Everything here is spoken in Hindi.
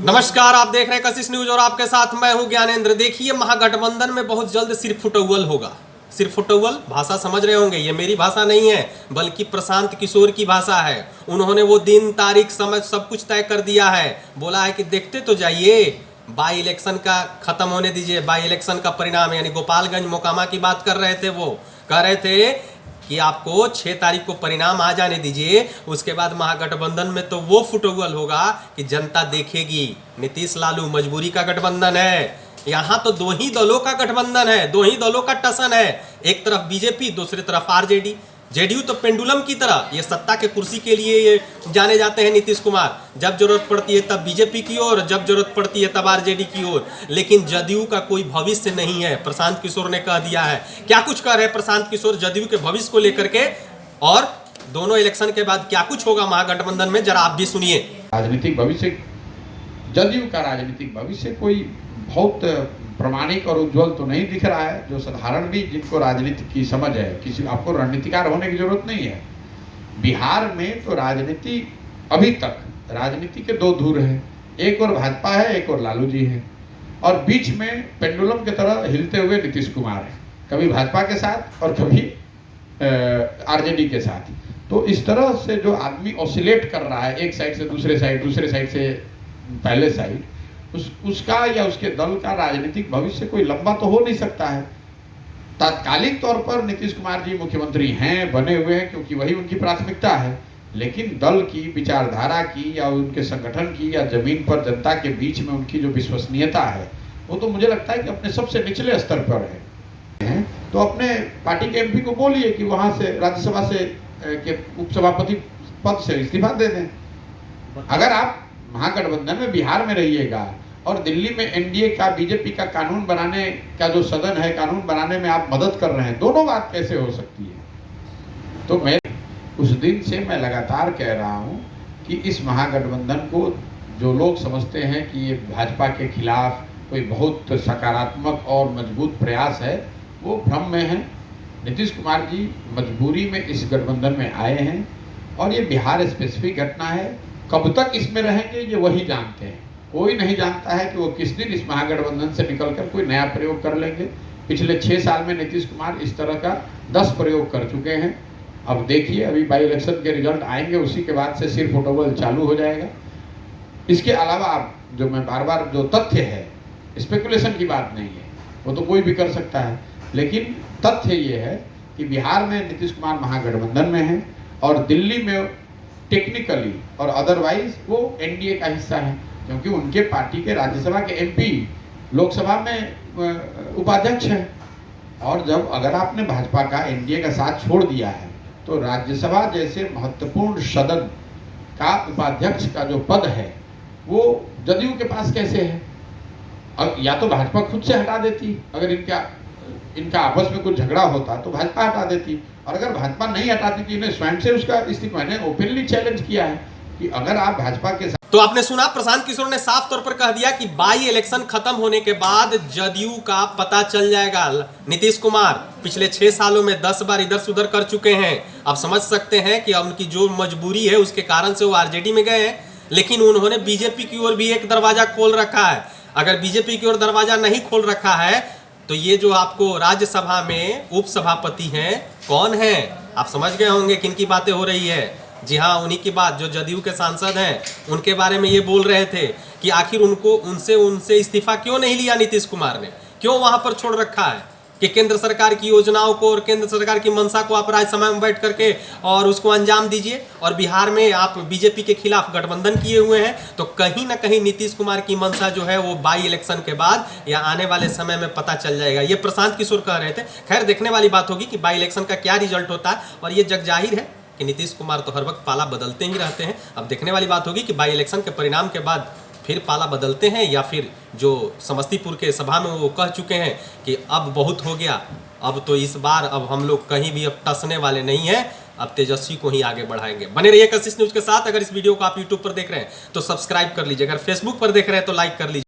नमस्कार, आप देख रहे हैं कशिश न्यूज और आपके साथ मैं हूं ज्ञानेंद्र। देखिए, महागठबंधन में बहुत जल्द सिर्फ फुटौल होगा। सिर्फ फुटौल भाषा समझ रहे होंगे, ये मेरी भाषा नहीं है बल्कि प्रशांत किशोर की भाषा है। उन्होंने वो दिन तारीख समय सब कुछ तय कर दिया है। बोला है कि देखते तो जाइए, बाई इलेक्शन का खत्म होने दीजिए, बाई इलेक्शन का परिणाम यानी गोपालगंज मोकामा की बात कर रहे थे। वो कह रहे थे कि आपको 6 तारीख को परिणाम आ जाने दीजिए, उसके बाद महागठबंधन में तो वो फुटबॉल होगा कि जनता देखेगी। नीतीश लालू मजबूरी का गठबंधन है। यहाँ तो दो ही दलों का गठबंधन है, दो ही दलों का टसन है। एक तरफ बीजेपी, दूसरी तरफ आरजेडी। जेडीयू तो पेंडुलम की तरह, ये सत्ता के कुर्सी के लिए ये जाने जाते हैं नीतीश कुमार। जब जरूरत पड़ती है तब बीजेपी की ओर, जब जरूरत पड़ती है तब आरजेडी की ओर। लेकिन जदयू का कोई भविष्य नहीं है, प्रशांत किशोर ने कह दिया है। क्या कुछ कह रहे हैं प्रशांत किशोर जदयू के भविष्य को लेकर के, और दोनों इलेक्शन के बाद क्या कुछ होगा महागठबंधन में, जरा आप भी सुनिए। राजनीतिक भविष्य, जदयू का राजनीतिक भविष्य कोई बहुत प्रामाणिक और उज्जवल तो नहीं दिख रहा है। जो साधारण भी जिनको राजनीति की समझ है, किसी आपको रणनीतिकार होने की जरूरत नहीं है। बिहार में तो राजनीति अभी तक राजनीति के दो धुर हैं, एक और भाजपा है, एक और लालू जी है, और बीच में पेंडुलम की तरह हिलते हुए नीतीश कुमार है, कभी भाजपा के साथ और कभी आरजेडी के साथ। तो इस तरह से जो आदमी ऑसिलेट कर रहा है, एक साइड से दूसरे साइड, दूसरे साइड से पहले साइड, उसका या उसके दल का राजनीतिक भविष्य कोई लंबा तो हो नहीं सकता है। तात्कालिक तौर पर नीतीश कुमार जी मुख्यमंत्री हैं, बने हुए हैं, क्योंकि वही उनकी प्राथमिकता है। लेकिन दल की विचारधारा की या उनके संगठन की या जमीन पर जनता के बीच में उनकी जो विश्वसनीयता है, वो तो मुझे लगता है कि अपने सबसे निचले स्तर पर है। तो अपने पार्टी के एमपी को बोलिए कि वहां से राज्यसभा से के उपसभापति पद से इस्तीफा दे दें। अगर आप महागठबंधन में बिहार में रहिएगा और दिल्ली में एनडीए का, बीजेपी का कानून बनाने का जो सदन है, कानून बनाने में आप मदद कर रहे हैं, दोनों बात कैसे हो सकती है? तो मैं उस दिन से मैं लगातार कह रहा हूं कि इस महागठबंधन को जो लोग समझते हैं कि ये भाजपा के खिलाफ कोई बहुत सकारात्मक और मजबूत प्रयास है, वो भ्रम में है। नीतीश कुमार जी मजबूरी में इस गठबंधन में आए हैं और ये बिहार स्पेसिफिक घटना है। कब तक इसमें रहेंगे ये वही जानते हैं। कोई नहीं जानता है कि वो किस दिन इस महागठबंधन से निकलकर कोई नया प्रयोग कर लेंगे। पिछले 6 साल में नीतीश कुमार इस तरह का 10 प्रयोग कर चुके हैं। अब देखिए, अभी बाई इलेक्शन के रिजल्ट आएंगे, उसी के बाद से सिर्फ फुटबॉल चालू हो जाएगा। इसके अलावा आप जो मैं बार बार जो तथ्य है, स्पेकुलेशन की बात नहीं है, वो तो कोई भी कर सकता है, लेकिन तथ्य ये है कि बिहार में नीतीश कुमार महागठबंधन में है और दिल्ली में टेक्निकली और अदरवाइज वो एनडीए का हिस्सा है, क्योंकि उनके पार्टी के राज्यसभा के एमपी लोकसभा में उपाध्यक्ष हैं। और जब अगर आपने भाजपा का, एनडीए का साथ छोड़ दिया है, तो राज्यसभा जैसे महत्वपूर्ण सदन का उपाध्यक्ष का जो पद है वो जदयू के पास कैसे है? अब या तो भाजपा खुद से हटा देती, अगर इनका आपस में कुछ झगड़ा होता तो भाजपा हटा देती, और अगर भाजपा नहीं हटाती तो इन्हें स्वयं से उसका इस्तीफा, मैंने ओपनली चैलेंज किया है कि अगर आप भाजपा के साथ। तो आपने सुना, प्रशांत किशोर ने साफ तौर पर कह दिया कि बाई इलेक्शन खत्म होने के बाद जदयू का पता चल जाएगा। नीतीश कुमार पिछले 6 सालों में 10 बार इधर से उधर कर चुके हैं। आप समझ सकते हैं कि उनकी जो मजबूरी है उसके कारण से वो आरजेडी में गए हैं, लेकिन उन्होंने बीजेपी की ओर भी एक दरवाजा खोल रखा है। अगर बीजेपी की ओर दरवाजा नहीं खोल रखा है तो ये जो आपको राज्यसभा में उपसभापति हैं, कौन है? आप समझ गए होंगे किन की बातें हो रही है। जी हाँ, उन्हीं की बात, जो जदयू के सांसद हैं, उनके बारे में ये बोल रहे थे कि आखिर उनसे इस्तीफा क्यों नहीं लिया नीतीश कुमार ने, क्यों वहां पर छोड़ रखा है कि केंद्र सरकार की योजनाओं को और केंद्र सरकार की मंशा को आप राज्यसभा में बैठ करके और उसको अंजाम दीजिए, और बिहार में आप बीजेपी के खिलाफ गठबंधन किए हुए हैं। तो कहीं ना कहीं नीतीश कुमार की मंशा जो है वो बाई इलेक्शन के बाद या आने वाले समय में पता चल जाएगा। ये प्रशांत किशोर कह रहे थे। खैर, देखने वाली बात होगी कि बाई इलेक्शन का क्या रिजल्ट होता है, और ये जग जाहिर है कि नीतीश कुमार तो हर वक्त पाला बदलते ही रहते हैं। अब देखने वाली बात होगी कि बाई इलेक्शन के परिणाम के बाद फिर पाला बदलते हैं, या फिर जो समस्तीपुर के सभा में वो कह चुके हैं कि अब बहुत हो गया, अब तो इस बार अब हम लोग कहीं भी अब टसने वाले नहीं हैं, अब तेजस्वी को ही आगे बढ़ाएंगे। बने रहिए कशिश न्यूज के साथ। अगर इस वीडियो को आप यूट्यूब पर देख रहे हैं तो सब्सक्राइब कर लीजिए, अगर फेसबुक पर देख रहे हैं तो लाइक कर लीजिए।